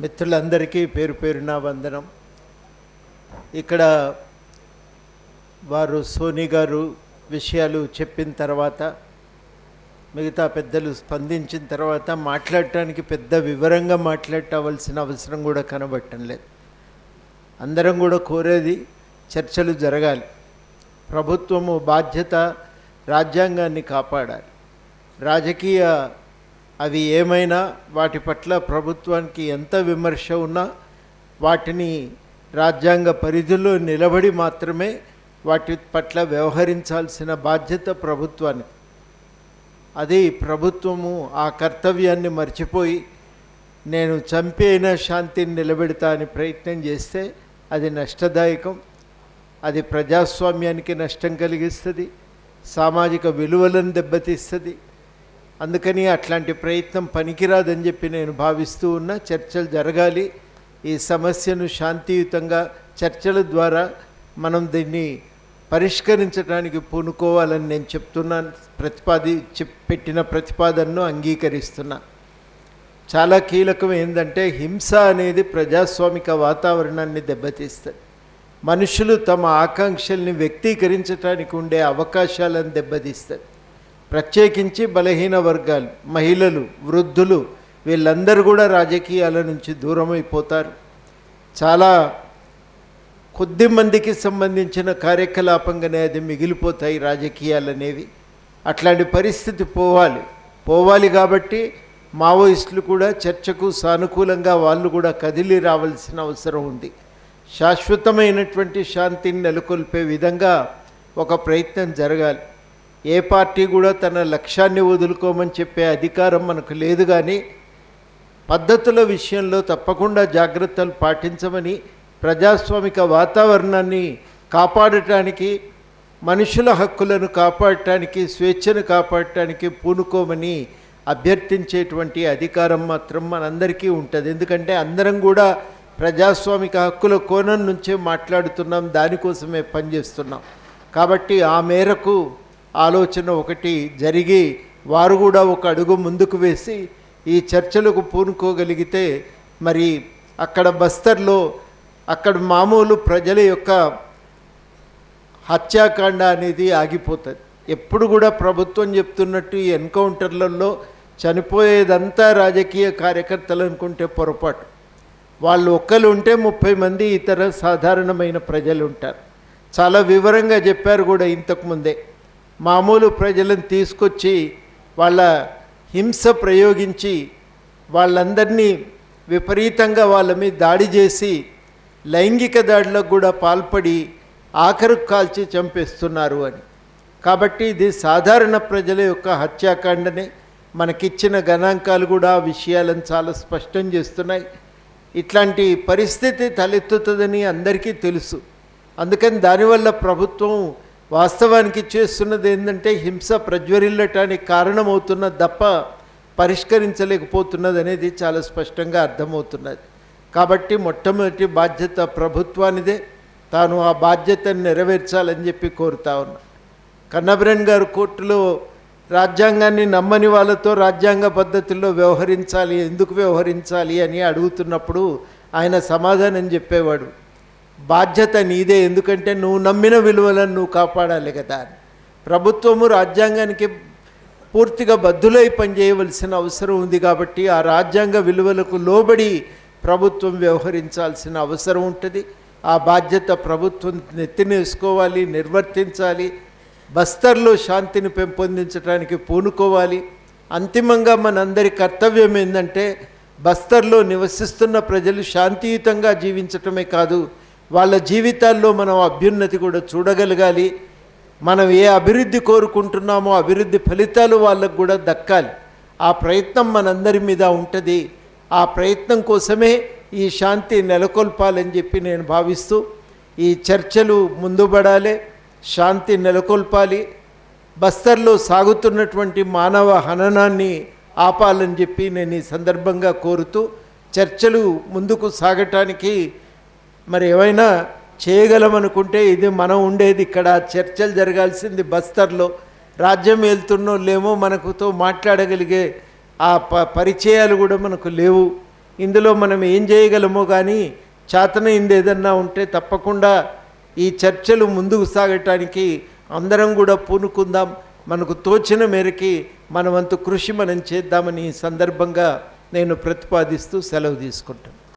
మిత్రులందరికీ పేరు పేరున వందనం. ఇక్కడ వారు సోని గారు విషయాలు చెప్పిన తర్వాత మిగతా పెద్దలు స్పందించిన తర్వాత మాట్లాడటానికి పెద్ద వివరంగా మాట్లాడవలసిన అవసరం కూడా కనబడటం లేదు. అందరం కూడా కోరేది చర్చలు జరగాలి. ప్రభుత్వము బాధ్యత రాజ్యాంగాన్ని కాపాడాలి. రాజకీయ అవి ఏమైనా వాటి పట్ల ప్రభుత్వానికి ఎంత విమర్శ ఉన్నా వాటిని రాజ్యాంగ పరిధిలో నిలబడి మాత్రమే వాటి పట్ల వ్యవహరించాల్సిన బాధ్యత ప్రభుత్వానికి. అది ప్రభుత్వము ఆ కర్తవ్యాన్ని మర్చిపోయి నేను చంపైన శాంతిని నిలబెడతా అని ప్రయత్నం చేస్తే అది నష్టదాయకం. అది ప్రజాస్వామ్యానికి నష్టం కలిగిస్తుంది, సామాజిక విలువలను దెబ్బతీస్తుంది. అందుకని అట్లాంటి ప్రయత్నం పనికిరాదని చెప్పి నేను భావిస్తూ ఉన్నా. చర్చలు జరగాలి. ఈ సమస్యను శాంతియుతంగా చర్చల ద్వారా మనం దీన్ని పరిష్కరించడానికి పూనుకోవాలని నేను చెప్తున్నాను. పెట్టిన ప్రతిపాదనను అంగీకరిస్తున్నా. చాలా కీలకం ఏంటంటే హింస అనేది ప్రజాస్వామిక వాతావరణాన్ని దెబ్బతీస్తుంది. మనుషులు తమ ఆకాంక్షల్ని వ్యక్తీకరించడానికి ఉండే అవకాశాలను దెబ్బతీస్తుంది. ప్రత్యేకించి బలహీన వర్గాలు, మహిళలు, వృద్ధులు వీళ్ళందరూ కూడా రాజకీయాల నుంచి దూరమైపోతారు. చాలా కొద్ది మందికి సంబంధించిన కార్యకలాపంగానే అది మిగిలిపోతాయి రాజకీయాలు అనేవి. అట్లాంటి పరిస్థితి పోవాలి కాబట్టి మావోయిస్టులు కూడా చర్చకు సానుకూలంగా వాళ్ళు కూడా కదిలి రావాల్సిన అవసరం ఉంది. శాశ్వతమైనటువంటి శాంతిని నెలకొల్పే విధంగా ఒక ప్రయత్నం జరగాలి. ఏ పార్టీ కూడా తన లక్ష్యాన్ని వదులుకోమని చెప్పే అధికారం మనకు లేదు. కానీ పద్ధతుల విషయంలో తప్పకుండా జాగ్రత్తలు పాటించమని, ప్రజాస్వామిక వాతావరణాన్ని కాపాడటానికి, మనుషుల హక్కులను కాపాడటానికి, స్వేచ్ఛను కాపాడటానికి పూనుకోమని అభ్యర్థించేటువంటి అధికారం మాత్రం మనందరికీ ఉంటుంది. ఎందుకంటే అందరం కూడా ప్రజాస్వామిక హక్కుల కోణం నుంచే మాట్లాడుతున్నాం, దానికోసమే పనిచేస్తున్నాం. కాబట్టి ఆ మేరకు ఆలోచన ఒకటి జరిగి వారు కూడా ఒక అడుగు ముందుకు వేసి ఈ చర్చలకు పూనుకోగలిగితే మరి అక్కడ బస్తర్లో అక్కడ మామూలు ప్రజల యొక్క హత్యాకాండ అనేది ఆగిపోతుంది. ఎప్పుడు కూడా ప్రభుత్వం చెప్తున్నట్టు ఈ ఎన్కౌంటర్లలో చనిపోయేదంతా రాజకీయ కార్యకర్తలు అనుకుంటే పొరపాటు. వాళ్ళు ఒక్కరు ఉంటే 30 మంది ఇతర సాధారణమైన ప్రజలు ఉంటారు. చాలా వివరంగా చెప్పారు కూడా ఇంతకుముందే. మామూలు ప్రజలను తీసుకొచ్చి వాళ్ళ హింస ప్రయోగించి వాళ్ళందరినీ విపరీతంగా వాళ్ళ మీద దాడి చేసి లైంగిక దాడులకు కూడా పాల్పడి ఆఖరుకు కాల్చి చంపేస్తున్నారు అని. కాబట్టి ఇది సాధారణ ప్రజల యొక్క హత్యాకాండనే. మనకిచ్చిన గణాంకాలు కూడా ఆ విషయాలను చాలా స్పష్టం చేస్తున్నాయి. ఇట్లాంటి పరిస్థితి తలెత్తుతుందని అందరికీ తెలుసు. అందుకని దానివల్ల ప్రభుత్వం వాస్తవానికి చేస్తున్నది ఏంటంటే హింస ప్రజ్వరిల్లటానికి కారణమవుతున్నది తప్ప పరిష్కరించలేకపోతున్నది అనేది చాలా స్పష్టంగా అర్థమవుతున్నది. కాబట్టి మొట్టమొదటి బాధ్యత ప్రభుత్వానిదే. తాను ఆ బాధ్యతను నెరవేర్చాలని చెప్పి కోరుతా ఉన్నా. కన్నబరన్ గారు కోర్టులో రాజ్యాంగాన్ని నమ్మని వాళ్ళతో రాజ్యాంగ పద్ధతుల్లో వ్యవహరించాలి, ఎందుకు వ్యవహరించాలి అని అడుగుతున్నప్పుడు ఆయన సమాధానం చెప్పేవాడు, బాధ్యత నీదే, ఎందుకంటే నువ్వు నమ్మిన విలువలను నువ్వు కాపాడాలి కదా అని. ప్రభుత్వము రాజ్యాంగానికి పూర్తిగా బద్దులై పనిచేయవలసిన అవసరం ఉంది. కాబట్టి ఆ రాజ్యాంగ విలువలకు లోబడి ప్రభుత్వం వ్యవహరించాల్సిన అవసరం ఉంటుంది. ఆ బాధ్యత ప్రభుత్వం నెత్తినేసుకోవాలి, నిర్వర్తించాలి. బస్తర్లో శాంతిని పెంపొందించడానికి పూనుకోవాలి. అంతిమంగా మనందరి కర్తవ్యం ఏంటంటే బస్తర్లో నివసిస్తున్న ప్రజలు శాంతియుతంగా జీవించటమే కాదు, వాళ్ళ జీవితాల్లో మనం అభ్యున్నతి కూడా చూడగలగాలి. మనం ఏ అభివృద్ధి కోరుకుంటున్నామో అభివృద్ధి ఫలితాలు వాళ్ళకు కూడా దక్కాలి. ఆ ప్రయత్నం మనందరి మీద ఉంటుంది. ఆ ప్రయత్నం కోసమే ఈ శాంతి నెలకొల్పాలని చెప్పి నేను భావిస్తూ ఈ చర్చలు ముందుపడాలి, శాంతి నెలకొల్పాలి. బస్తర్లో సాగుతున్నటువంటి మానవ హననాన్ని ఆపాలని చెప్పి నేను ఈ సందర్భంగా కోరుతూ చర్చలు ముందుకు సాగటానికి మరి ఏమైనా చేయగలమనుకుంటే ఇది మనం ఉండేది ఇక్కడ. చర్చలు జరగాల్సింది బస్తర్లో. రాజ్యం వెళ్తున్నోళ్ళేమో మనకుతో మాట్లాడగలిగే ఆ పరిచయాలు కూడా మనకు లేవు. ఇందులో మనం ఏం చేయగలమో కానీ చేతనైంది ఏదన్నా ఉంటే తప్పకుండా ఈ చర్చలు ముందుకు సాగటానికి అందరం కూడా పూనుకుందాం. మనకు తోచిన మేరకి మన వంతు కృషి మనం చేద్దామని ఈ సందర్భంగా నేను ప్రతిపాదిస్తూ సెలవు తీసుకుంటాను.